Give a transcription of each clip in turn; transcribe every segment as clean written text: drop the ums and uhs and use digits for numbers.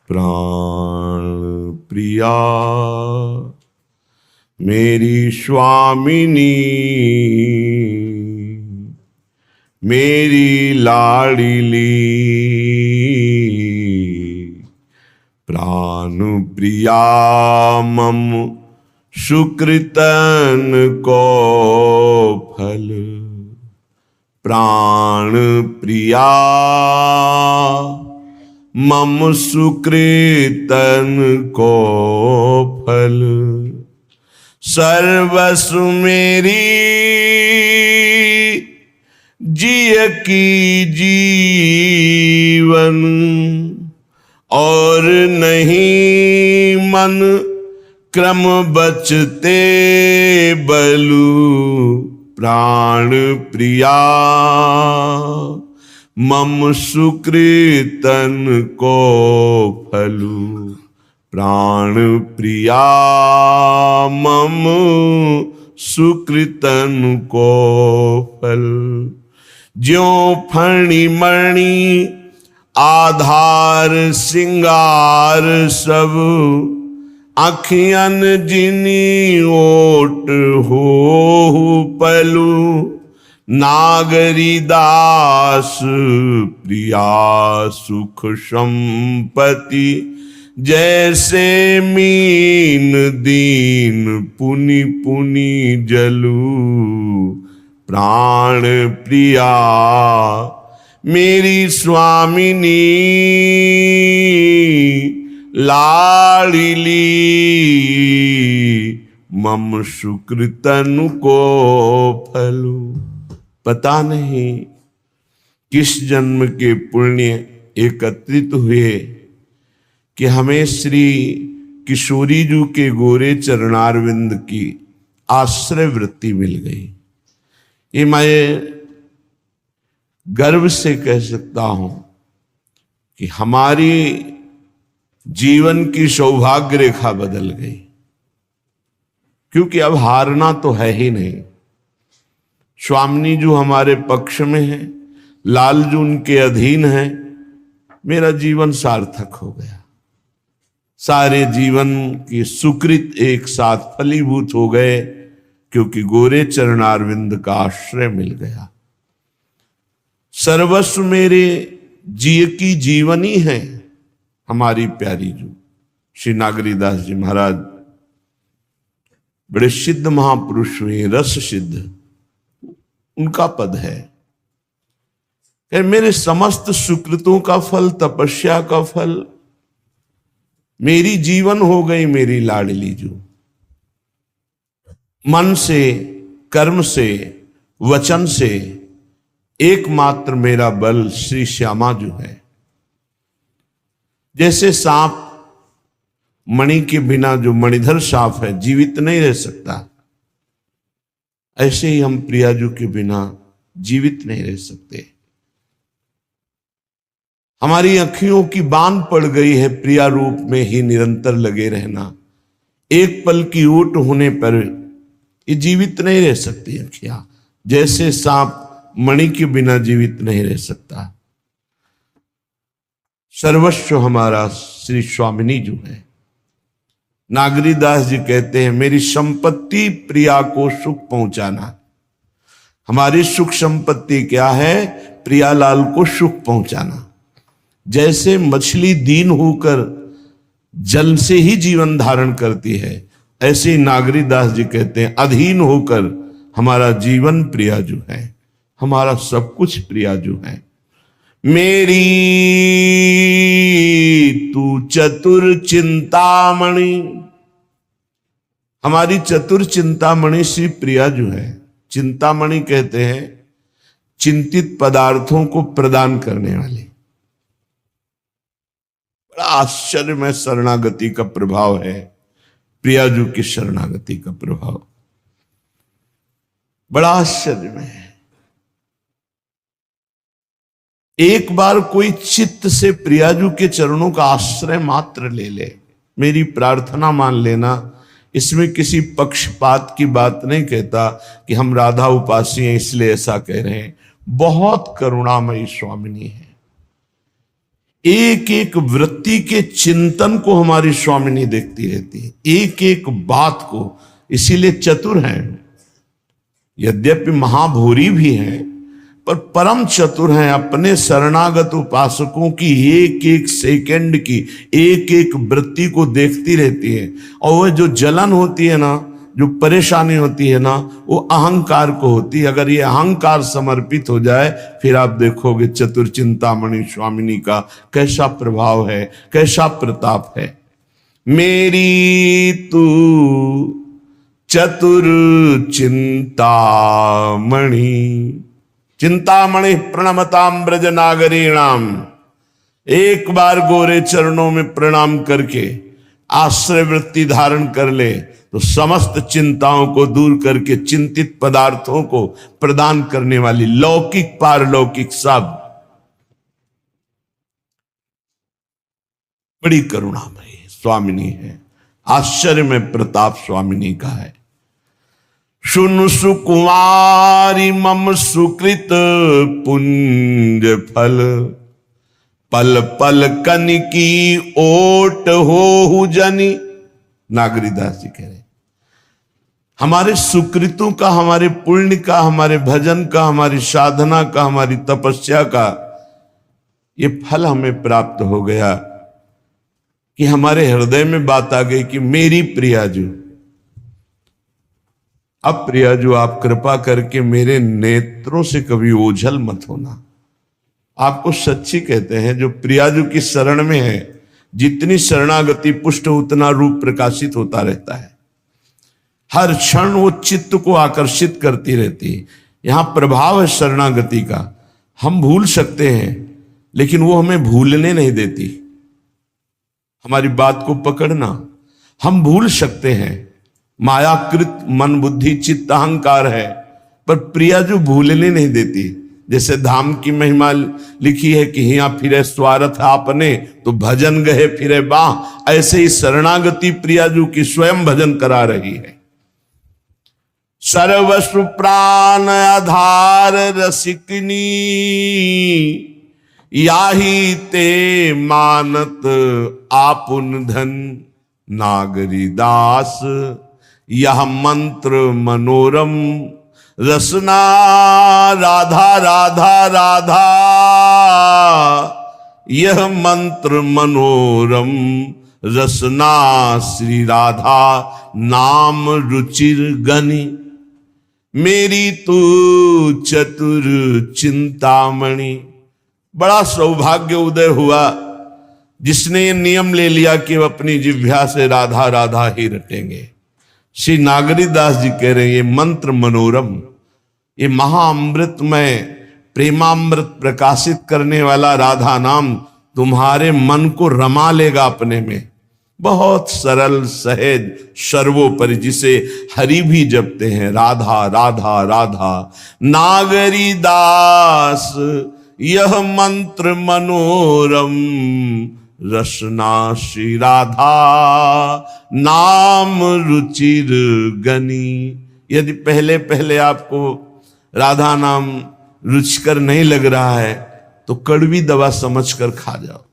प्राण प्रिया मेरी स्वामिनी, मेरी लाडली प्राण प्रिया मम सुकृतन को फल। प्राण प्रिया मम सुकृतन को फल। सर्वस्व मेरी जिय की जीवन, और नहीं मन क्रम बचते बलु। प्राण प्रिया मम सुकृतन को फलु। प्राण प्रिया मम सुकृतन को फल। ज्यों फणी मणि आधार सिंगार सब, अखियन जिनी ओट हो पलु। नागरी दास प्रिया सुख संपत्ति, जैसे मीन दीन पुनि पुनि जलु। प्राण प्रिया मेरी स्वामिनी, लाडली मम सुकृतन को फलु। पता नहीं किस जन्म के पुण्य एकत्रित हुए कि हमें श्री किशोरी जी के गोरे चरणारविंद की आश्रय वृत्ति मिल गई। ये मैं गर्व से कह सकता हूं कि हमारी जीवन की सौभाग्य रेखा बदल गई, क्योंकि अब हारना तो है ही नहीं। स्वामिनी जो हमारे पक्ष में है, लाल जो उनके अधीन है, मेरा जीवन सार्थक हो गया। सारे जीवन की सुकृत एक साथ फलीभूत हो गए, क्योंकि गोरे चरणारविंद का आश्रय मिल गया। सर्वस्व मेरे जिय की जीवनी है हमारी प्यारी जो श्री नागरीदास जी महाराज बड़े सिद्ध महापुरुष हुए, रस सिद्ध उनका पद है। मेरे समस्त सुकृतों का फल, तपस्या का फल मेरी जीवन हो गई मेरी लाडली जो। मन से, कर्म से, वचन से एकमात्र मेरा बल श्री श्यामा जो है। जैसे सांप मणि के बिना, जो मणिधर सांप है, जीवित नहीं रह सकता, ऐसे ही हम प्रियाजू के बिना जीवित नहीं रह सकते। हमारी अखियों की बांध पड़ गई है प्रिया रूप में ही निरंतर लगे रहना। एक पल की ओट होने पर ये जीवित नहीं रह सकती अखियां, जैसे सांप मणि के बिना जीवित नहीं रह सकता। सर्वस्व हमारा श्री स्वामिनी जो है। नागरीदास जी कहते हैं, मेरी संपत्ति प्रिया को सुख पहुंचाना। हमारी सुख संपत्ति क्या है? प्रियालाल को सुख पहुंचाना। जैसे मछली दीन होकर जल से ही जीवन धारण करती है, ऐसे ही नागरीदास जी कहते हैं, अधीन होकर हमारा जीवन प्रिया जो है, हमारा सब कुछ प्रिया जो है। मेरी तू चतुर चिंतामणि, हमारी चतुर चिंतामणि श्री प्रिया जो है। चिंतामणि कहते हैं चिंतित पदार्थों को प्रदान करने वाले। बड़ा आश्चर्य में शरणागति का प्रभाव है, प्रियाजू की शरणागति का प्रभाव बड़ा आश्चर्य में है। एक बार कोई चित्त से प्रियाजू के चरणों का आश्रय मात्र ले ले, मेरी प्रार्थना मान लेना। इसमें किसी पक्षपात की बात नहीं कहता कि हम राधा उपासी हैं इसलिए ऐसा कह रहे हैं। बहुत करुणामयी स्वामिनी है। एक एक वृत्ति के चिंतन को हमारी स्वामिनी देखती रहती है, एक एक बात को। इसीलिए चतुर हैं, यद्यपि महाभूरी भी हैं, पर परम चतुर हैं। अपने शरणागत उपासकों की एक एक सेकंड की, एक एक वृत्ति को देखती रहती है। और वह जो जलन होती है ना, जो परेशानी होती है ना, वो अहंकार को होती है। अगर ये अहंकार समर्पित हो जाए, फिर आप देखोगे चतुर चिंतामणि स्वामिनी का कैसा प्रभाव है, कैसा प्रताप है। मेरी तू चतुर चिंतामणि, चिंतामणि प्रणमताम ब्रज नागरीणाम। एक बार गोरे चरणों में प्रणाम करके आश्रय वृत्ति धारण कर ले तो समस्त चिंताओं को दूर करके चिंतित पदार्थों को प्रदान करने वाली लौकिक पारलौकिक सब बड़ी करुणामयी स्वामिनी है। आश्चर्य में प्रताप स्वामिनी का है। शुनु सुकुमारी मम सुकृत पुंज फल, पल पल कन की ओट हो जनी। नागरीदास जी कह रहे हमारे सुकृतों का, हमारे पुण्य का, हमारे भजन का, हमारी साधना का, हमारी तपस्या का ये फल हमें प्राप्त हो गया कि हमारे हृदय में बात आ गई कि मेरी प्रियाजू, अब प्रियाजू आप कृपा करके मेरे नेत्रों से कभी ओझल मत होना। आपको सच्ची कहते हैं, जो प्रियाजू की शरण में है, जितनी शरणागति पुष्ट उतना रूप प्रकाशित होता रहता है। हर क्षण वो चित्त को आकर्षित करती रहती है। यहां प्रभाव है शरणागति का। हम भूल सकते हैं, लेकिन वो हमें भूलने नहीं देती। हमारी बात को पकड़ना, हम भूल सकते हैं, मायाकृत मन बुद्धि चित्त अहंकार है, पर प्रिया जो भूलने नहीं देती। जैसे धाम की महिमा लिखी है कि हिया फिरे स्वार्थ आपने तो भजन गए फिरे बाह, ऐसे ही शरणागति प्रियाजू की स्वयं भजन करा रही है। सर्वस्व प्राण आधार रसिकनी, याही ते मानत आपुन धन। नागरी दास यह मंत्र मनोरम, रसना राधा राधा राधा। यह मंत्र मनोरम, रसना श्री राधा नाम रुचिर गनि। मेरी तू चतुर चिंतामणि। बड़ा सौभाग्य उदय हुआ जिसने ये नियम ले लिया कि वह अपनी जिह्वा से राधा राधा ही रटेंगे। श्री नागरीदास जी कह रहे हैं, ये मंत्र मनोरम, ये महाअमृत में प्रेमामृत प्रकाशित करने वाला राधा नाम तुम्हारे मन को रमा लेगा अपने में। बहुत सरल सहज सर्वोपरि, जिसे हरि भी जपते हैं, राधा राधा राधा। नागरी दास यह मंत्र मनोरम, रसना श्री राधा नाम रुचिर गनी। यदि पहले पहले आपको राधा नाम रुचिकर नहीं लग रहा है तो कड़वी दवा समझकर खा जाओ।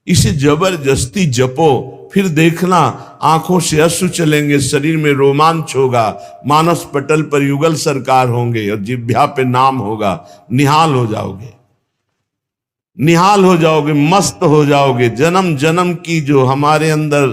इसे जबरदस्ती जपो, फिर देखना आंखों से अश्रु चलेंगे, शरीर में रोमांच होगा, मानस पटल पर युगल सरकार होंगे और जिह्वा पे नाम होगा। निहाल हो जाओगे, निहाल हो जाओगे, मस्त हो जाओगे। जन्म जन्म की जो हमारे अंदर